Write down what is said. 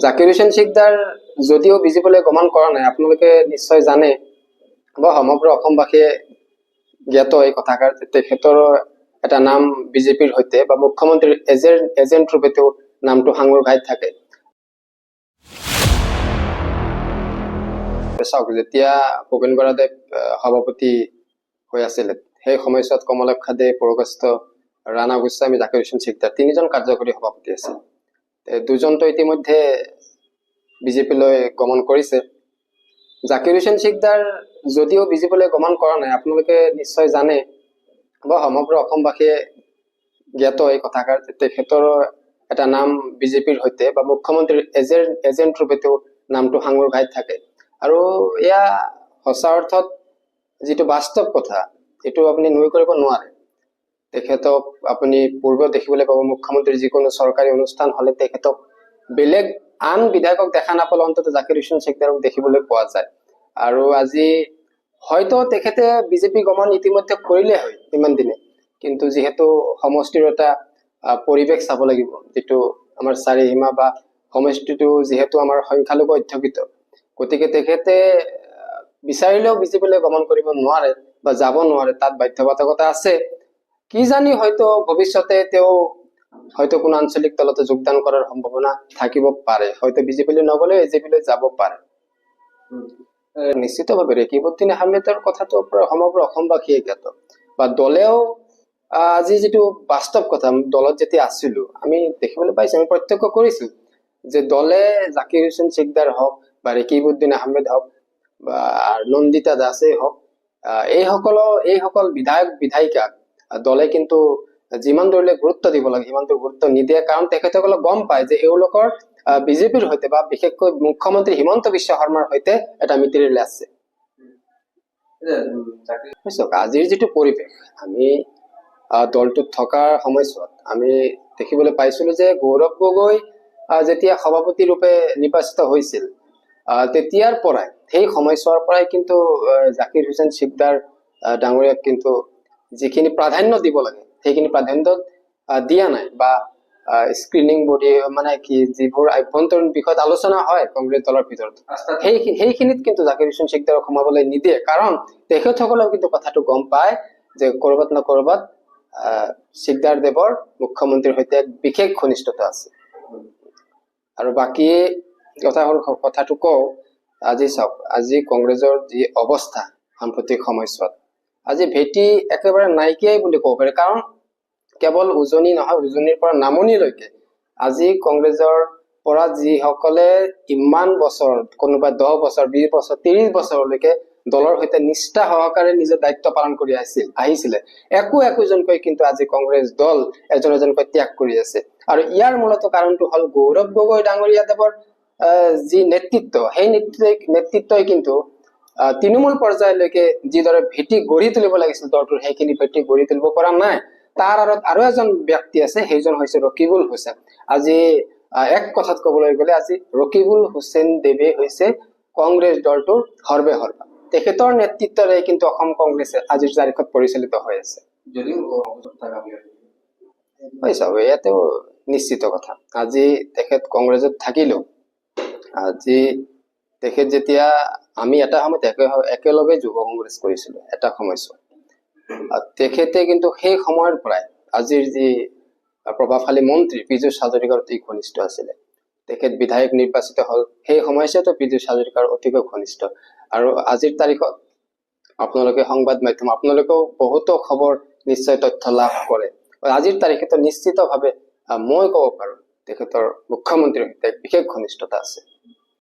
জাকিৰ হুছেইন সিকদাৰ যদিও বিজেপিলৈ গমন কৰা নাই, আপোনালোকে নিশ্চয় জানে বা সমগ্ৰ অসমবাসীয়ে জ্ঞাত এই কথাষাৰ, তেখেতৰ এটা নাম বিজেপিৰ সৈতে বা মুখ্যমন্ত্ৰীৰ এজেণ্ট ৰূপে তেওঁ নামটো সাঙুৰ খাই থাকে। চাওক, যেতিয়া ভূপেন বৰাদেৱ সভাপতি হৈ আছিল, সেই সময়ছোৱাত কমলাক্ষ দে, পৰগস্ত, ৰাণা গোস্বামী, জাকিৰ হুছেইন সিকদাৰ তিনিজন কাৰ্যকৰী সভাপতি আছিল। দুজনটো ইতিমধ্যে বিজেপিলৈ গমন কৰিছে। জাকিৰ হুছেইন সিকদাৰ যদিও বিজেপিলৈ গমন কৰা নাই, আপোনালোকে নিশ্চয় জানে বা সমগ্ৰ অসমবাসীয়ে জ্ঞাত এই কথাষাৰ, তেখেতৰ এটা নাম বিজেপিৰ সৈতে বা মুখ্যমন্ত্ৰীৰ এজেণ্ট ৰূপে তেওঁ নামটো সাঙুৰ খাই থাকে। আৰু এয়া সঁচা অৰ্থত যিটো বাস্তৱ কথা, এইটো আপুনি নুই কৰিব নোৱাৰে। তেখেতক আপুনি পূৰ্বে দেখিবলৈ পাব, মুখ্যমন্ত্ৰীৰ যিকোনো চৰকাৰী অনুষ্ঠান হলে তেখেতক বেলেগ আন বিধায়কক দেখা নাপালে অন্তত জাকিৰ হুছেইন সিকদাৰক দেখিবলৈ পোৱা যায়। আৰু আজি হয়তো তেখেতে বিজেপি গমন ইতিমধ্যে কৰিলে হয় ইমান দিনে, কিন্তু যিহেতু সমষ্টিৰ এটা পৰিৱেশ চাব লাগিব, যিটো আমাৰ চাৰিসীমা বা সমষ্টিটো যিহেতু আমাৰ সংখ্যালঘু অধ্যুষিত, গতিকে তেখেতে বিচাৰিলেও বিজেপিলৈ গমন কৰিব নোৱাৰে বা যাব নোৱাৰে, তাত বাধ্যবাধকতা আছে। কি জানি হয়তো ভৱিষ্যতে তেওঁ হয়তো কোনো আঞ্চলিক দলতে যোগদান কৰাৰ সম্ভাৱনা থাকিব পাৰে, হয়তো বিজেপিলৈ নগলেও এজেপিলৈ যাব পাৰে। নিশ্চিতভাৱে ৰকিবউদ্দিন আহমেদৰ কথাটো সমগ্ৰ অসমবাসীয়ে জ্ঞাত বা দলেও আজি যিটো বাস্তৱ কথা, দলত যেতিয়া আছিলো আমি দেখিবলৈ পাইছো, আমি প্ৰত্যক্ষ কৰিছো যে দলে জাকিৰ হুছেইন সিকদাৰ হওক বা ৰকিবউদ্দিন আহমেদ হওক বা নন্দিতা দাসেই হওক, এইসকল বিধায়ক বিধায়িকাক দলে কিন্তু যিমান দূৰলৈ গুৰুত্ব দিব লাগে সিমান গুৰুত্ব নিদিয়ে। কাৰণ তেখেতসকলে গম পায় যে এওঁলোকৰ বিজেপিৰ সৈতে বা বিশেষকৈ মুখ্যমন্ত্ৰী হিমন্ত বিশ্ব শৰ্মাৰ সৈতে এটা মিতিৰিলে আছে। আজিৰ যিটো পৰিৱেশ, আমি দলটোত থকাৰ সময়ছোৱাত আমি দেখিবলৈ পাইছিলো যে গৌৰৱ গগৈ যেতিয়া সভাপতি ৰূপে নিৰ্বাচিত হৈছিল, তেতিয়াৰ পৰাই, সেই সময়ছোৱাৰ পৰাই কিন্তু জাকিৰ হুছেইন সিকদাৰ ডাঙৰীয়াক কিন্তু যিখিনি প্ৰাধান্য দিব লাগে সেইখিনি প্ৰাধান্য দিয়া নাই। বা স্ক্ৰিনিং বডি মানে কি, যিবোৰ আভ্যন্তৰীণ বিষয়ত আলোচনা হয় কংগ্ৰেছ দলৰ ভিতৰত, সেইখিনিত কিন্তু জাকিৰ হুছেইন সিকদাৰক সোমাবলৈ নিদিয়ে। কাৰণ তেখেতসকলেও কিন্তু কথাটো গম পায় যে কৰবাত না কৰবাত সিকদাৰ দেৱৰ মুখ্যমন্ত্ৰীৰ সৈতে এক বিশেষ ঘনিষ্ঠতা আছে। আৰু বাকী কথাটো কওঁ, আজি চাওক, আজি কংগ্ৰেছৰ যি অৱস্থা সাম্প্ৰতিক সময়ছোৱাত, আজি ভেটি একেবাৰে নাইকিয়াই বুলি ক'ব পাৰি। কাৰণ কেৱল উজনি নহয়, উজনিৰ পৰা নামনিলৈকে আজি কংগ্ৰেছৰ পৰা যিসকলে ইমান বছৰ, কোনোবা 10 বছৰ, 20 বছৰ, 30 বছৰলৈকে দলৰ সৈতে নিষ্ঠা সহকাৰে নিজৰ দায়িত্ব পালন কৰি আহিছিলে, একোজনকৈ কিন্তু আজি কংগ্ৰেছ দল এজন এজনকৈ ত্যাগ কৰি আছে। আৰু ইয়াৰ মূলত কাৰণটো হল গৌৰৱ গগৈ ডাঙৰীয়া দেৱৰ যি নেতৃত্ব, সেই নেতৃত্বই কিন্তু তৃণমূল পৰ্যায়লৈকে যিদৰে ভেটি গঢ়ি তুলিব লাগিছিল দলটোৰ, সেইখিনি ভেটি গঢ়ি তুলিব পৰা নাই। তাৰ আঁৰত আৰু এজন ব্যক্তি আছে, সেইজন হৈছে ৰকিবুল হুছেইন। আজি এক কথাত কবলৈ গলে আজি ৰকিবুল হুছেইন দেৱে হৈছে কংগ্ৰেছ দলটোৰ সৰ্বেসৰ্বা। তেখেতৰ নেতৃত্বৰে কিন্তু অসম কংগ্ৰেছে আজিৰ তাৰিখত পৰিচালিত হৈ আছে। ইয়াতে নিশ্চিত কথা, আজি তেখেত কংগ্ৰেছত থাকিলেও, আজি তেখেত যেতিয়া, আমি এটা সময়ত একেলগে যুৱ কংগ্ৰেছ কৰিছিলো এটা সময়ছোৱাত, তেখেতে কিন্তু সেই সময়ৰ পৰাই আজিৰ যি প্ৰভাৱশালী মন্ত্ৰী পীযুষ হাজৰিকাৰ অতি ঘনিষ্ঠ আছিলে। তেখেত বিধায়ক নিৰ্বাচিত হল, সেই সময়ছোৱাতো পীযুষ হাজৰিকাৰ অতিকৈ ঘনিষ্ঠ। আৰু আজিৰ তাৰিখত আপোনালোকে সংবাদ মাধ্যম, আপোনালোকেও বহুতো খবৰ নিশ্চয় তথ্য লাভ কৰে। আজিৰ তাৰিখতো নিশ্চিতভাৱে মই কব পাৰো তেখেতৰ মুখ্যমন্ত্ৰীৰ সৈতে বিশেষ ঘনিষ্ঠতা আছে।